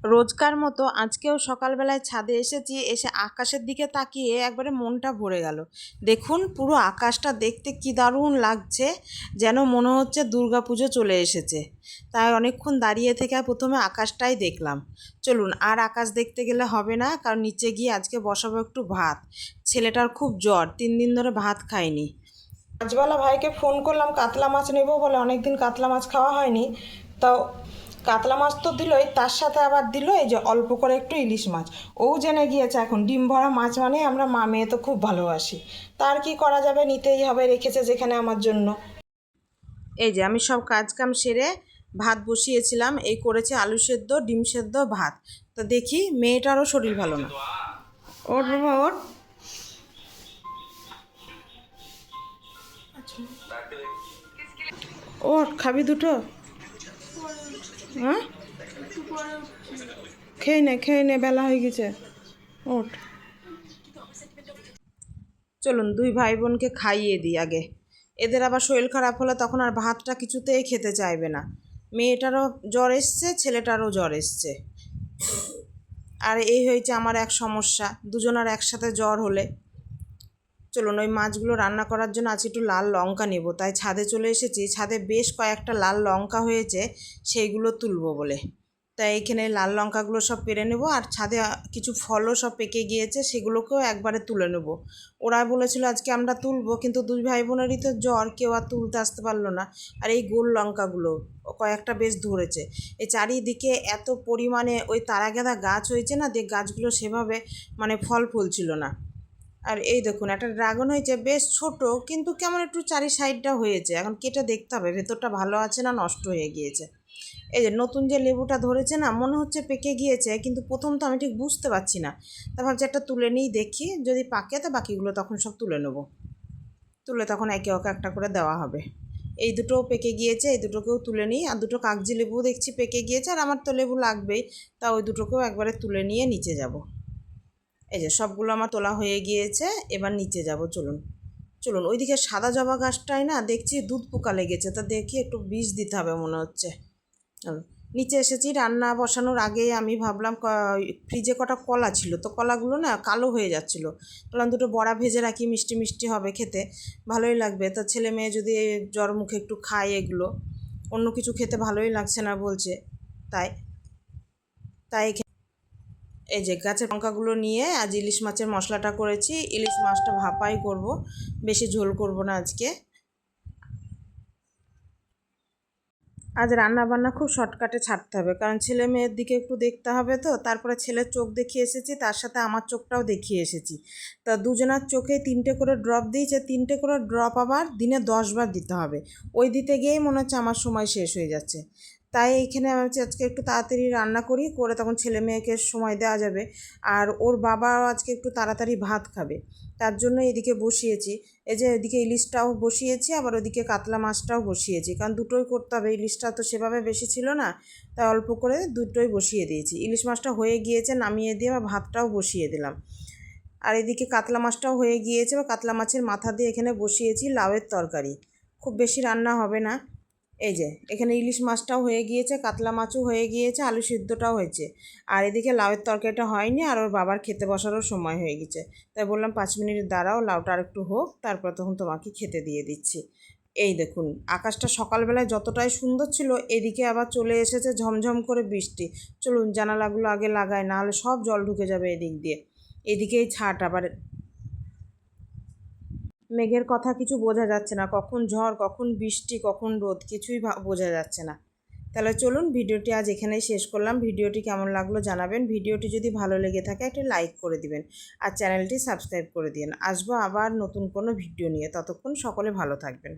রোজকার মতো আজকেও সকালবেলায় ছাদে এসেছি, এসে আকাশের দিকে তাকিয়ে একবারে মনটা ভরে গেল। দেখুন পুরো আকাশটা দেখতে কি দারুণ লাগছে, যেন মনে হচ্ছে দুর্গাপুজো চলে এসেছে। তাই অনেকক্ষণ দাঁড়িয়ে থেকে প্রথমে আকাশটাই দেখলাম। চলুন, আর আকাশ দেখতে গেলে হবে না, কারণ নিচে গিয়ে আজকে বসাবো একটু ভাত। ছেলেটার খুব জ্বর, 3 দিন ধরে ভাত খায়নি। মাছওয়ালা ভাইকে ফোন করলাম কাতলা মাছ নেবো বলে, অনেকদিন কাতলা মাছ খাওয়া হয়নি। তাও কাতলা মাছ তো দিলই, তার সাথে আবার দিল এই যে অল্প করে একটু ইলিশ মাছ। ও জেনে গিয়েছে এখন ডিম ভরা মাছ মানে আমরা মা মেয়ে তো খুব ভালোবাসি। তার কি করা যাবে, নিতেই হবে, রেখেছে যেখানে আমার জন্য। এই যে আমি সব কাজ কাম সেরে ভাত বসিয়েছিলাম, এই করেছে আলু সেদ্ধ, ডিম সেদ্ধ, ভাত। তো দেখি মেয়েটারও শরীর ভালো না। ওর বাবা ওর, ওর খাবি দুটো? হ্যাঁ, খেয়ে নে বেলা হয়ে গেছে, ওঠ। চলুন দুই ভাই বোনকে খাইয়ে দিই আগে। এদের আবার শরীর খারাপ হলে তখন আর ভাতটা কিছুতেই খেতে চাইবে না। মেয়েটারও জ্বর এসছে, ছেলেটারও জ্বর এসছে। আর এই হয়েছে আমার এক সমস্যা, দুজনের একসাথে জ্বর হলে। চলুন ওই মাছগুলো রান্না করার জন্য আজকে একটু লাল লঙ্কা নেব, তাই ছাদে চলে এসেছি। ছাদে বেশ কয়েকটা লাল লঙ্কা হয়েছে, সেইগুলো তুলবো বলে। তাই এখানে লাল লঙ্কাগুলো সব পেরে নেব, আর ছাদে কিছু ফলও সব পেকে গিয়েছে, সেগুলোকেও একবারে তুলে নেব। ওরা বলেছিল আজকে আমরা তুলবো, কিন্তু দুই ভাই বোনেরই তো জ্বর, কেউ আর তুলতে আসতে পারলো না। আর এই গোল লঙ্কাগুলো কয়েকটা বেশ ধরেছে। এই চারিদিকে এত পরিমাণে ওই তারাগেঁদা গাছ হয়েছে না, যে গাছগুলো সেভাবে মানে ফল ফুলছিল না। আর এই দেখুন একটা ড্রাগন হয়েছে, বেশ ছোট, কিন্তু কেমন একটু চারি সাইডটা হয়েছে। এখন কেটে দেখতে হবে ভেতরটা ভালো আছে না নষ্ট হয়ে গিয়েছে। এই যে নতুন যে লেবুটা ধরেছে না, মনে হচ্ছে পেকে গিয়েছে, কিন্তু প্রথম তো আমি ঠিক বুঝতে পারছি না। তা ভাবছি একটা তুলে নিই, দেখি যদি পাকে তো বাকিগুলো তখন সব তুলে নেব। তুলে তখন একে ওকে একটা করে দেওয়া হবে। এই দুটোও পেকে গিয়েছে, এই দুটোকেও তুলে নিই। আর দুটো কাগজি লেবু দেখছি পেকে গিয়েছে, আর আমার তো লেবু লাগবেই, তা ওই দুটোকেও একবারে তুলে নিয়ে নিচে যাব। এই যে সবগুলো আমার তোলা হয়ে গিয়েছে, এবার নিচে যাব। চলুন চলুন, ওইদিকে সাদা জবা গাছটায় না দেখছি দুধ পোকা লেগেছে, তা দেখি একটু বিষ দিতে হবে মনে হচ্ছে। নিচে এসেছি, রান্না বসানোর আগে আমি ভাবলাম ফ্রিজে কটা কলা ছিল, তো কলাগুলো না কালো হয়ে যাচ্ছিল। বললাম দুটো বড়া ভেজে রাখি, মিষ্টি মিষ্টি হবে, খেতে ভালোই লাগবে। তা ছেলে মেয়ে যদি জ্বর মুখে একটু খায় এগুলো, অন্য কিছু খেতে ভালোই লাগছে না বলছে। তাই তাই এই যে গাছের লঙ্কাগুলো নিয়ে আজ ইলিশ মাছের মশলাটা করেছি। ইলিশ মাছটা ভাপাই করব, বেশি ঝোল করব না আজকে। আজ রান্না বান্না খুব শর্টকাটে ছাড়তে হবে, কারণ ছেলে মেয়ের দিকে একটু দেখতে হবে। তো তারপরে ছেলের চোখ দেখিয়ে এসেছি, তার সাথে আমার চোখটাও দেখিয়ে এসেছি। তা দুজনার চোখে 3টে করে ড্রপ দিয়েছে, 3টে করে ড্রপ আবার দিনে 10বার দিতে হবে। ওই দিতে গিয়েই মনে হচ্ছে আমার সময় শেষ হয়ে যাচ্ছে। তাই এইখানে আমি হচ্ছে আজকে একটু তাড়াতাড়ি রান্না করি, করে তখন ছেলে মেয়েকে সময় দেওয়া যাবে। আর ওর বাবাও আজকে একটু তাড়াতাড়ি ভাত খাবে, তার জন্য এদিকে বসিয়েছি। এই যে এদিকে ইলিশটাও বসিয়েছি, আবার ওদিকে কাতলা মাছটাও বসিয়েছি, কারণ দুটোই করতে হবে। ইলিশটা তো সেভাবে বেশি ছিল না, তাই অল্প করে দুটোই বসিয়ে দিয়েছি। ইলিশ মাছটা হয়ে গিয়েছে, নামিয়ে দিয়ে আবার ভাতটাও বসিয়ে দিলাম। আর এদিকে কাতলা মাছটাও হয়ে গিয়েছে, বা কাতলা মাছের মাথা দিয়ে এখানে বসিয়েছি লাউয়ের তরকারি। খুব বেশি রান্না হবে না। এই যে এখানে ইলিশ মাছটাও হয়ে গিয়েছে, কাতলা মাছও হয়ে গিয়েছে, আলু সিদ্ধটাও হয়েছে। আর এদিকে লাউয়ের তরকারিটা হয়নি, আর ওর বাবার খেতে বসারও সময় হয়ে গেছে। তাই বললাম 5 মিনিট দাঁড়াও, লাউটা আর একটু হোক, তারপর তখন তোমাকে খেতে দিয়ে দিচ্ছি। এই দেখুন আকাশটা সকালবেলায় যতটাই সুন্দর ছিল, এদিকে আবার চলে এসেছে ঝমঝম করে বৃষ্টি। চলুন জানালাগুলো আগে লাগাই, নাহলে সব জল ঢুকে যাবে এদিক দিয়ে। এদিকেই ছাট আবার। মেঘের কথা কিছু বোঝা যাচ্ছে না, কখন ঝড়, কখন বৃষ্টি, কখন রোদ, কিছুই বোঝা যাচ্ছে না। তাহলে চলুন ভিডিওটি আজ এখানেই শেষ করলাম। ভিডিওটি কেমন লাগলো জানাবেন। ভিডিওটি যদি ভালো লেগে থাকে একটা লাইক করে দিবেন, আর চ্যানেলটি সাবস্ক্রাইব করে দিন। আসবো আবার নতুন কোনো ভিডিও নিয়ে, ততক্ষণ সকলে ভালো থাকবেন।